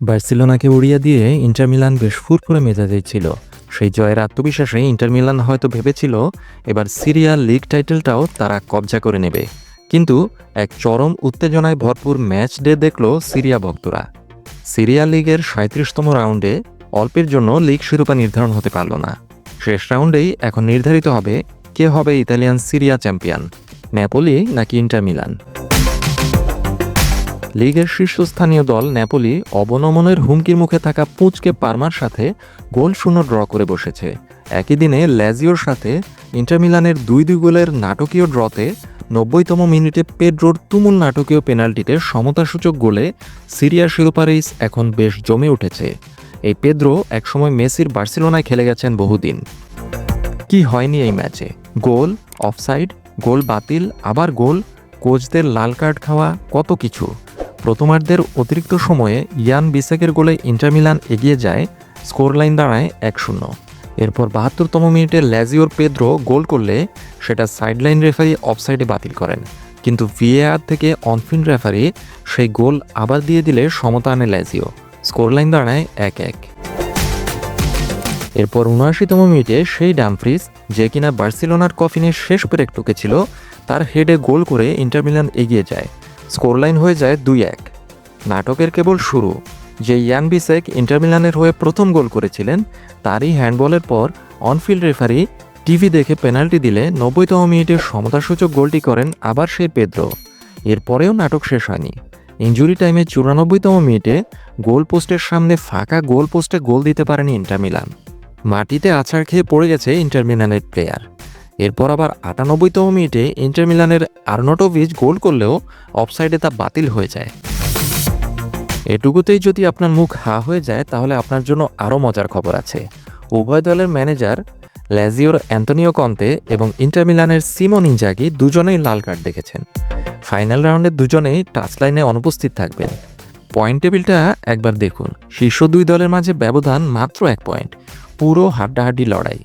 বার্সেলোনাকে উড়িয়ে দিয়ে inter Milan বেশ ফুরফুরে মেজাজেই ছিল। সেই জয়ের আত্মবিশ্বাসে ইন্টার মিলান হয়তো ভেবেছিল এবার সিরিয়া লিগ টাইটেলটাও তারা কবজা করে নেবে। কিন্তু এক চরম উত্তেজনায় ভরপুর ম্যাচ ডে দেখল সিরিয়া ভক্তরা। সিরিয়া লিগের ৩৭তম রাউন্ডে অল্পের জন্য লিগ শিরোপা নির্ধারণ হতে পারল না। শেষ রাউন্ডেই এখন নির্ধারিত হবে কে হবে ইতালিয়ান সিরিয়া চ্যাম্পিয়ন, নেপোলি নাকি ইন্টার মিলান। লিগের শীর্ষস্থানীয় দল নেপোলি অবনমনের হুমকির মুখে থাকা পুঁচকে পারমার সাথে গোল শূন্য ড্র করে বসেছে। একই দিনে ল্যাজিওর সাথে ইন্টার মিলানের ২-২ গোলের নাটকীয় ড্রতে ৯০তম মিনিটে পেড্রোর তুমুল নাটকীয় পেনাল্টিতে সমতাসূচক গোলে সিরিয়ার শিরোপা রেস এখন বেশ জমে উঠেছে। এই পেদ্রো একসময় মেসির বার্সেলোনায় খেলে গেছেন বহুদিন। কি হয়নি এই ম্যাচে? গোল, অফসাইড, গোল বাতিল, আবার গোল, কোচদের লাল কার্ড খাওয়া, কত কিছু। প্রথমার্ধের অতিরিক্ত সময়ে ইয়ান বিসেকের গোলে ইন্টার মিলান এগিয়ে যায়, স্কোর লাইন দাঁড়ায় ১-০। এরপর ৭২তম মিনিটে ল্যাজিওর পেদ্রো গোল করলে সেটা সাইডলাইন রেফারি অফসাইডে বাতিল করেন, কিন্তু ভিএআর থেকে অনফিল্ড রেফারি সেই গোল আবার দিয়ে দিলে সমতা আনে ল্যাজিও, স্কোর লাইন দাঁড়ায় ১-১। এরপর ৭৯তম মিনিটে সেই ডামফ্রিজ, যে কিনা বার্সেলোনার কফিনের শেষ পেরেক টুকেছিল, তার হেডে গোল করে ইন্টার মিলান এগিয়ে যায়, স্কোর লাইন হয়ে যায় ২-১। নাটকের কেবল শুরু। যে ইয়ান বিসেক ইন্টার মিলানের হয়ে প্রথম গোল করেছিলেন, তারই হ্যান্ডবলের পর অনফিল্ড রেফারি টিভি দেখে পেনাল্টি দিলে ৯০তম মিনিটে সমতাসূচক গোলটি করেন আবার সেই পেদ্রো। এরপরেও নাটক শেষ হয়নি। ইনজুরি টাইমে ৯৪তম মিনিটে গোল পোস্টের সামনে ফাঁকা গোল পোস্টে গোল দিতে পারেনি ইন্টার মিলান। মাটিতে আছাড় খেয়ে পড়ে গেছে ইন্টার মিলানের প্লেয়ার। এরপর আবার ৯৮তম মিনিটে ইন্টার মিলানের আর্নটোভিচ গোল করলেও অফসাইডে তা বাতিল হয়ে যায়। এটুকুতেই যদি আপনার মুখ হা হয়ে যায়, তাহলে আপনার জন্য আরও মজার খবর আছে। উভয় দলের ম্যানেজার ল্যাজিওর অ্যান্তোনিও কন্তে এবং ইন্টার মিলানের সিমোন ইনজাগি দুজনেই লাল কার্ড দেখেছেন। ফাইনাল রাউন্ডে দুজনেই টাচলাইনে অনুপস্থিত থাকবেন। পয়েন্ট টেবিলটা একবার দেখুন। শীর্ষ দুই দলের মাঝে ব্যবধান মাত্র ১ পয়েন্ট। পুরো হাড্ডাহাড্ডি লড়াই।